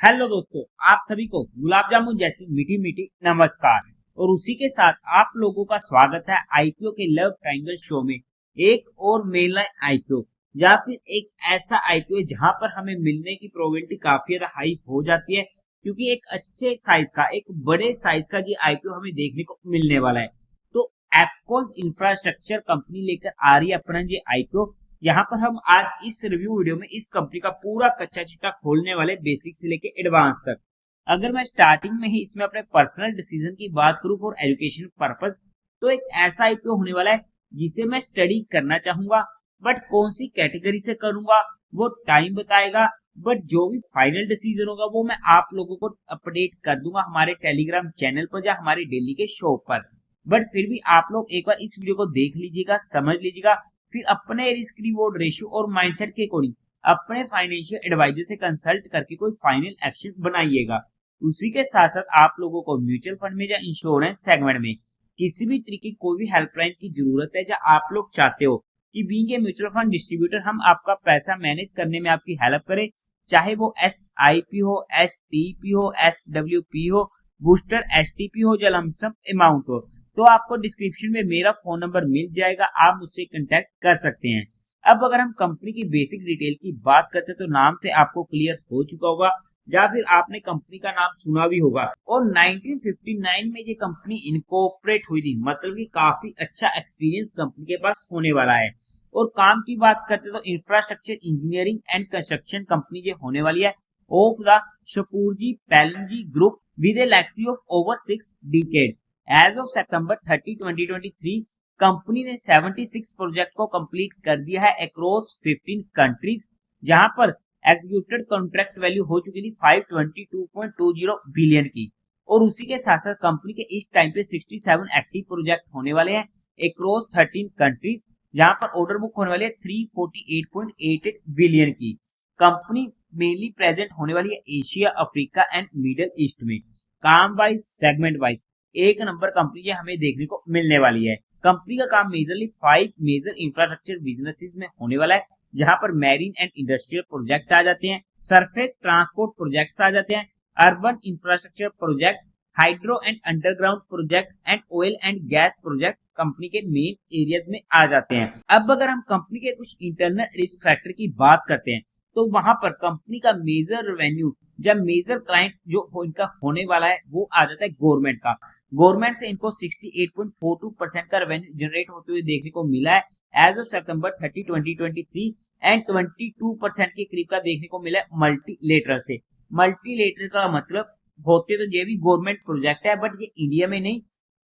Hello दोस्तों, आप सभी को गुलाब जामुन जैसी मीठी मीठी नमस्कार। और उसी के साथ आप लोगों का स्वागत है आईपीओ के लव ट्रायंगल शो में। एक और मेला आईपीओ या फिर एक ऐसा आईपीओ जहां पर हमें मिलने की प्रोबेबिलिटी काफी ज्यादा हाई हो जाती है, क्योंकि एक अच्छे साइज का, एक बड़े साइज का जी आईपीओ हमें देखने को मिलने वाला है। तो एफकॉन इंफ्रास्ट्रक्चर कंपनी लेकर आ रही है अपना जी आईपीओ। यहाँ पर हम आज इस रिव्यू वीडियो में इस कंपनी का पूरा कच्चा चिट्ठा खोलने वाले, बेसिक से लेके एडवांस तक। अगर मैं स्टार्टिंग में ही इसमें अपने पर्सनल डिसीजन की बात करूं फॉर एजुकेशन पर्पस, तो एक ऐसा आईपीओ होने वाला है जिसे मैं स्टडी करना चाहूंगा, बट कौन सी कैटेगरी से करूंगा वो टाइम बताएगा। बट जो भी फाइनल डिसीजन होगा वो मैं आप लोगों को अपडेट कर दूंगा हमारे टेलीग्राम चैनल पर या हमारे डेली के शो पर। बट फिर भी आप लोग एक बार इस वीडियो को देख लीजिएगा, समझ लीजिएगा, फिर अपने रिस्क रिवॉर्ड रेशियो और माइंडसेट के अकॉर्डिंग अपने फाइनेंशियल एडवाइजर से कंसल्ट करके कोई फाइनल एक्शन बनाइएगा। उसी के साथ साथ आप लोगों को म्यूचुअल फंड में या इंश्योरेंस सेगमेंट में किसी भी तरीके की कोई भी हेल्पलाइन की जरूरत है, या आप लोग चाहते हो कि being a mutual fund distributor हम आपका पैसा मैनेज करने में आपकी हेल्प करें, चाहे वो SIP हो, STP हो, SWP हो, बूस्टर STP हो, या लमसम अमाउंट हो, तो आपको डिस्क्रिप्शन में मेरा फोन नंबर मिल जाएगा, आप मुझसे कांटेक्ट कर सकते हैं। अब अगर हम कंपनी की बेसिक डिटेल की बात करते हैं तो नाम से आपको क्लियर हो चुका होगा, या फिर आपने कंपनी का नाम सुना भी होगा। और 1959 में ये कंपनी इनकॉर्पोरेट हुई थी, मतलब कि काफी अच्छा एक्सपीरियंस कंपनी के पास होने वाला है। और काम की बात करते तो infrastructure engineering and construction company ये होने वाली है of the Shapoorji Pallonji group with a legacy of over 6 decade. As of September 30, 2023 company ने 76 प्रोजेक्ट को कंप्लीट कर दिया है अक्रॉस 15 कंट्रीज, जहां पर एग्जीक्यूटेड कॉन्ट्रैक्ट वैल्यू हो चुकी थी 522.20 बिलियन की। और उसी के साथ साथ कंपनी के इस टाइम पे 67 एक्टिव प्रोजेक्ट होने वाले हैं अक्रॉस 13 कंट्रीज, जहां पर ऑर्डर बुक होने वाली है 348.88 बिलियन की। कंपनी मेनली प्रेजेंट होने वाली है Asia, Africa and middle east में। काम वाइज, सेगमेंट वाइज एक नंबर कंपनी ये हमें देखने को मिलने वाली है। कंपनी का काम मेजरली 5 मेजर इंफ्रास्ट्रक्चर बिजनेसेस में होने वाला है, जहां पर मैरीन एंड इंडस्ट्रियल प्रोजेक्ट आ जाते हैं, सरफेस ट्रांसपोर्ट प्रोजेक्ट्स आ जाते हैं, urban infrastructure project, hydro and underground project and oil and gas project company के मेन एरियाज में आ जाते हैं। अब अगर हम कंपनी के कुछ इंटरनल रिस्क फैक्टर की बात करते हैं, तो वहां पर कंपनी का मेजर रेवेन्यू जब मेजर क्लाइंट जो इनका होने वाला है वो आ जाता है गवर्नमेंट का। गवर्नमेंट से इनको 68.42% का रेवेन्यू जनरेट होते हुए देखने को मिला है एज ऑफ सितंबर 30, 2023 एंड 22% के करीब का देखने को मिला है मल्टीलेटरल से। मल्टीलेटरल का मतलब होते तो ये भी गवर्नमेंट प्रोजेक्ट है, बट ये इंडिया में नहीं,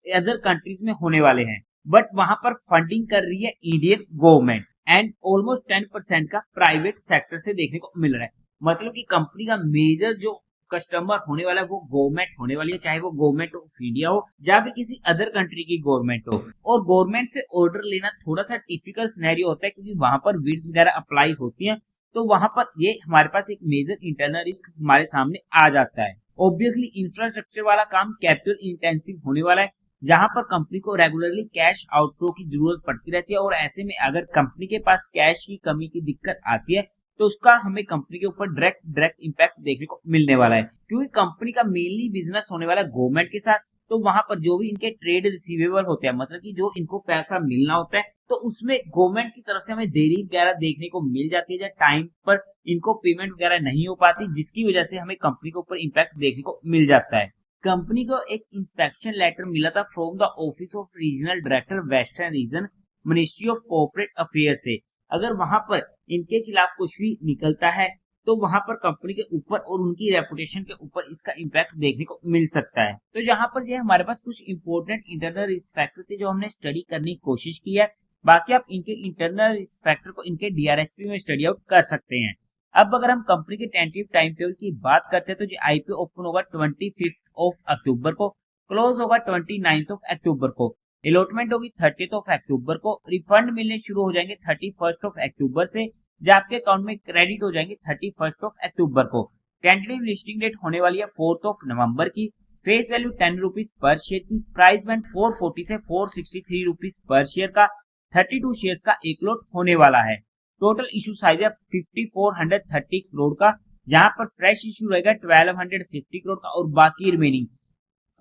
अदर कंट्रीज में होने वाले हैं, बट वहां पर फंडिंग कर रही है इंडियन गवर्नमेंट एंड ऑलमोस्ट 10% का प्राइवेट सेक्टर से देखने को मिल रहा है। मतलब कि कंपनी का मेजर जो कस्टमर होने वाला है वो गवर्नमेंट होने वाली है, चाहे वो गवर्नमेंट ऑफ इंडिया हो या फिर किसी अदर कंट्री की गवर्नमेंट हो। और गवर्नमेंट से ऑर्डर लेना थोड़ा सा टिपिकल सिनेरियो होता है, क्योंकि वहां पर बिड्स वगैरह अप्लाई होती हैं, तो वहां पर ये हमारे पास एक मेजर इंटरनल रिस्क हमारे सामने आ जाता है। ऑब्वियसली इंफ्रास्ट्रक्चर वाला काम कैपिटल इंटेंसिव होने वाला है, जहां पर कंपनी को रेगुलरली कैश आउटफ्लो की जरूरत पड़ती रहती है। और ऐसे में अगर कंपनी के पास कैश की कमी की दिक्कत आती है, तो उसका हमें कंपनी के ऊपर डायरेक्ट इम्पैक्ट देखने को मिलने वाला है, क्योंकि कंपनी का मेनली बिजनेस होने वाला है गवर्नमेंट के साथ। तो वहां पर जो भी इनके ट्रेड रिसीवेबल होते हैं, मतलब कि जो इनको पैसा मिलना होता है, तो उसमें गवर्नमेंट की तरफ से हमें देरी वगैरह देखने को मिल जाती है, या टाइम पर इनको पेमेंट वगैरह नहीं हो पाती, जिसकी वजह से हमें कंपनी के ऊपर इम्पैक्ट देखने को मिल जाता है। कंपनी को एक इंस्पेक्शन लेटर मिला था from the office of regional director western region, ministry of cooperate affair से। अगर वहां पर इनके खिलाफ कुछ भी निकलता है, तो वहां पर कंपनी के ऊपर और उनकी रेपुटेशन के ऊपर इसका इम्पैक्ट देखने को मिल सकता है। तो यहाँ पर ये हमारे पास कुछ इंपॉर्टेंट इंटरनल रिस्क फैक्टर थे जो हमने स्टडी करने की कोशिश की है। बाकी आप इनके इंटरनल रिस्क फैक्टर को इनके DRHP में स्टडी आउट कर सकते हैं। अब अगर हम कंपनी के टेंटेटिव टाइम टेबल की बात करते हैं, तो जो आईपीओ ओपन होगा 25 ऑफ अक्टूबर को, क्लोज होगा 29 ऑफ अक्टूबर को, अलॉटमेंट होगी 30 ऑफ अक्टूबर को, रिफंड मिलने शुरू हो जाएंगे 31 ऑफ अक्टूबर से, जो आपके अकाउंट में क्रेडिट हो जाएंगे 31 ऑफ अक्टूबर को। टेंटेटिव लिस्टिंग डेट होने वाली है 4 ऑफ नवंबर की। Face value 10 rupees per share की, प्राइस बैंड 440 से 463 रुपीज पर शेयर का, 32 शेयर्स का एक लॉट होने वाला है। टोटल इशू साइज है 5430 करोड़ का। जहां पर फ्रेश इशू रहेगा 1250 करोड़ का और बाकी रिमेनिंग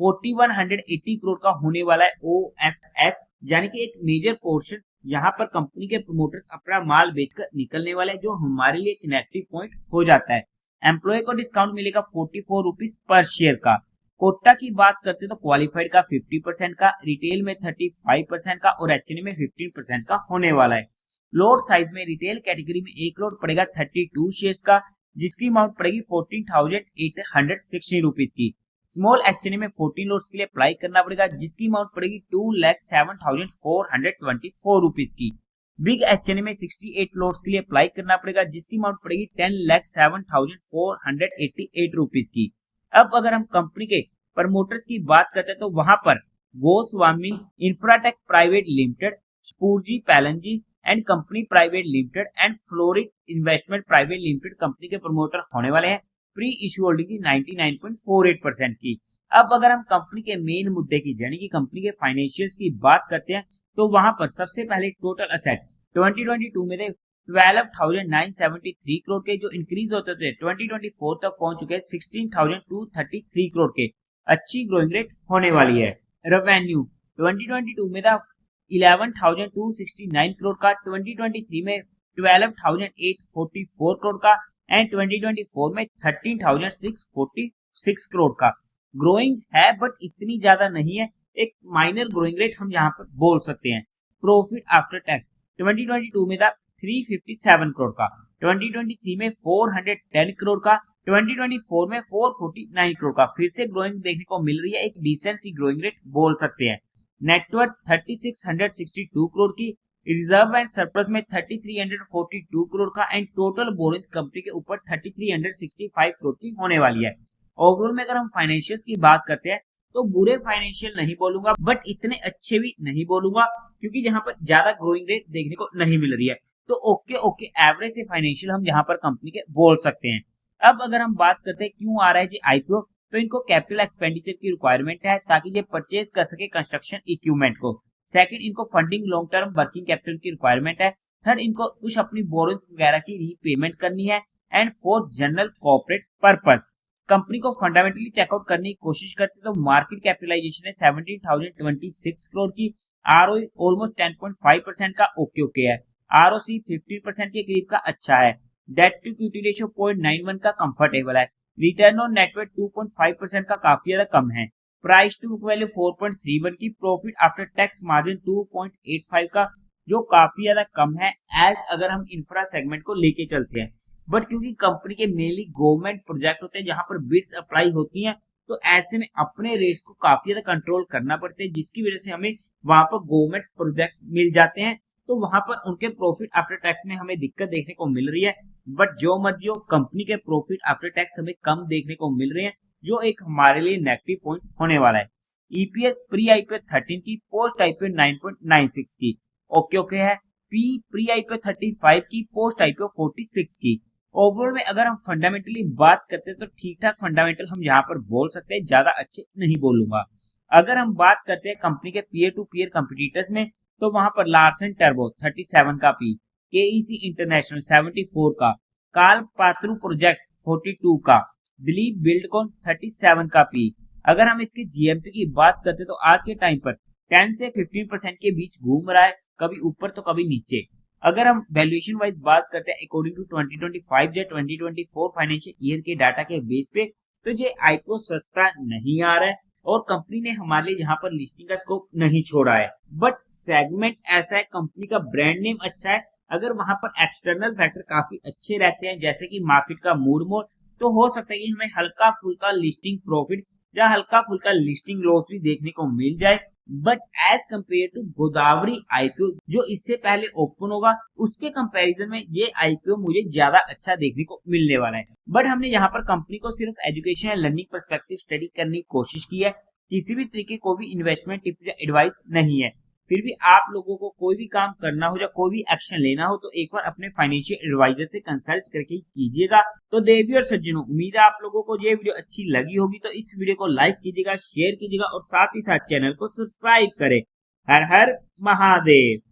4180 करोड़ का होने वाला है OFS, यानी कि एक मेजर पोर्शन यहाँ पर कंपनी के प्रमोटर्स अपना माल बेचकर निकलने वाले हैं, जो हमारे लिए एक नेगेटिव पॉइंट हो जाता है। एम्प्लॉय को डिस्काउंट मिलेगा 44 रुपीज पर शेयर का। कोटा की बात करते तो क्वालिफाइड का 50% का, रिटेल में 35% का और एचएनए में 15% का होने वाला है। लोड साइज में रिटेल कैटेगरी में एक लोड पड़ेगा 32 शेयर्स का, जिसकी अमाउंट पड़ेगी 14,860 रुपीज की। स्मॉल एचएनए में 14 लोड्स के लिए अप्लाई करना पड़ेगा, जिसकी अमाउंट पड़ेगी 2,07,424 रुपीज की। बिग एचएनए में 68 लोड्स के लिए अप्लाई करना पड़ेगा, जिसकी अमाउंट पड़ेगी 10,07,488 रुपीज की। अब अगर हम कंपनी के प्रमोटर्स की बात करते हैं तो वहां पर Goswami infratech private limited, Shapoorji Pallonji and company private limited and Floreat investment private limited company के प्रमोटर होने वाले हैं। प्री इशू होल्डिंग की 99.48% की। अब अगर हम कंपनी के मेन मुद्दे की यानी कि कंपनी के फाइनेंशियल्स की बात करते हैं तो वहां पर सबसे पहले टोटल असेट 2022 में थे 12,973 करोड़ के, जो इंक्रीज होते थे 2024 तक पहुंच चुके हैं 16,233 करोड़ के। अच्छी ग्रोइंग रेट होने वाली है। रेवेन्यू 2022 में था 11,269 करोड़ का, 2023 में 12,844 करोड़ का एंड 2024 में 13,646 करोड़ का। ग्रोइंग है बट इतनी ज्यादा नहीं है, एक माइनर ग्रोइंग रेट हम यहाँ पर बोल सकते हैं। प्रॉफिट आफ्टर टैक्स 2022 में था 357 करोड़ का, 2023 में 410 करोड़ का, 2024 में 449 करोड़ का। फिर से ग्रोइंग देखने को मिल रही है, एक डिसेंट सी ग्रोइंग रेट बोल सकते हैं। नेटवर्थ 3662 करोड़ की, रिजर्व एंड सरप्लस में 3342 करोड़ का एंड टोटल बोरिंग्स कंपनी के ऊपर 3365 करोड़ की होने वाली है। ओवरऑल में अगर हम फाइनेंशियल्स की बात करते हैं तो बुरे फाइनेंशियल नहीं बोलूंगा बट इतने अच्छे भी नहीं बोलूंगा, क्योंकि यहाँ पर ज्यादा ग्रोइंग रेट देखने को नहीं मिल रही है। तो ओके एवरेज से फाइनेंशियल हम यहाँ पर कंपनी के बोल सकते हैं। अब अगर हम बात करते हैं क्यों आ रहा है जी आईपीओ, तो इनको कैपिटल एक्सपेंडिचर की रिक्वायरमेंट है ताकि ये परचेज कर सके कंस्ट्रक्शन इक्विपमेंट को। सेकंड, इनको funding long term working capital की रिक्वायरमेंट है। थर्ड, इनको कुछ अपनी बोरिंग्स वगैरह की रीपेमेंट करनी है and fourth, general corporate purpose. Company को फंडामेंटली चेकआउट करने की कोशिश करते तो मार्केट कैपिटलाइजेशन है 17,026 करोड़ की, आरओई ऑलमोस्ट 10.5% का ओके है, आरओसी 15% के करीब का अच्छा है, डेट टू इक्विटी रेशियो 0.91 का कंफर्टेबल है, रिटर्न ऑन नेटवर्थ 2.5% का काफी ज्यादा कम है, प्राइस टू बुक वैल्यू 4.31 की, प्रॉफिट आफ्टर टैक्स मार्जिन 2.85 का, जो काफी ज्यादा कम है एज अगर हम इंफ्रा सेगमेंट को लेके चलते हैं। बट क्योंकि कंपनी के मेनली गवर्नमेंट प्रोजेक्ट होते हैं जहां पर बिड्स अप्लाई होती हैं, तो ऐसे में अपने रेट्स को काफी ज्यादा कंट्रोल करना पड़ता है, जिसकी वजह से हमें वहां पर गवर्नमेंट प्रोजेक्ट मिल जाते हैं, तो वहां पर उनके प्रॉफिट आफ्टर टैक्स में हमें दिक्कत देखने को मिल रही है। बट जो मर्जी हो, कंपनी के प्रॉफिट आफ्टर टैक्स हमें कम देखने को मिल रहे हैं, जो एक हमारे लिए नेगेटिव पॉइंट होने वाला है। ईपीएस प्री आईपीओ 13 की, पोस्ट आईपीओ 9.96 की, ओके है। पी प्री आईपीओ 35 की, पोस्ट आईपीओ 46 की। ओवरऑल में अगर हम फंडामेंटली बात करते हैं तो ठीक ठाक फंडामेंटल हम यहाँ पर बोल सकते हैं, ज्यादा अच्छे नहीं बोलूंगा। अगर हम बात करते हैं कंपनी के पीयर टू पीयर कंपिटिटर्स में, तो वहां पर लार्सन टर्बो 37 का पी, केईसी इंटरनेशनल 74 का, काल पात्रू प्रोजेक्ट 42 का, दिलीप बिल्डकॉन 37 का पी। अगर हम इसके जीएमपी की बात करते तो आज के टाइम पर 10 से 15% के बीच घूम रहा है, कभी ऊपर तो कभी नीचे। अगर हम वैल्यूएशन वाइज बात करते हैं अकॉर्डिंग टू 2025 या 2024 फाइनेंशियल ईयर के डाटा के बेस पे, तो ये आईपीओ सस्ता नहीं आ रहा है और कंपनी ने हमारे लिए यहाँ पर लिस्टिंग का स्कोप नहीं छोड़ा है। बट सेगमेंट ऐसा है, कंपनी का ब्रांड नेम अच्छा है, अगर वहां पर एक्सटर्नल फैक्टर काफी अच्छे रहते हैं जैसे कि मार्केट का मूड मोड, तो हो सकता है कि हमें हल्का फुल्का लिस्टिंग प्रॉफिट या हल्का फुल्का लिस्टिंग लॉस भी देखने को मिल जाए। But as compare to Godavari IPO जो इससे पहले ओपन होगा, उसके कंपैरिजन में ये आईपीओ मुझे ज्यादा अच्छा देखने को मिलने वाला है। बट हमने यहाँ पर कंपनी को सिर्फ एजुकेशन या लर्निंग पर्सपेक्टिव स्टडी करने की कोशिश की है, किसी भी तरीके को भी इन्वेस्टमेंट टिप या एडवाइस नहीं है। फिर भी आप लोगों को कोई भी काम करना हो या कोई भी एक्शन लेना हो तो एक बार अपने फाइनेंशियल एडवाइजर से कंसल्ट करके कीजिएगा। तो देवी और सज्जनों, उम्मीद है आप लोगों को ये वीडियो अच्छी लगी होगी, तो इस वीडियो को लाइक कीजिएगा, शेयर कीजिएगा और साथ ही साथ चैनल को सब्सक्राइब करें। हर हर महादेव।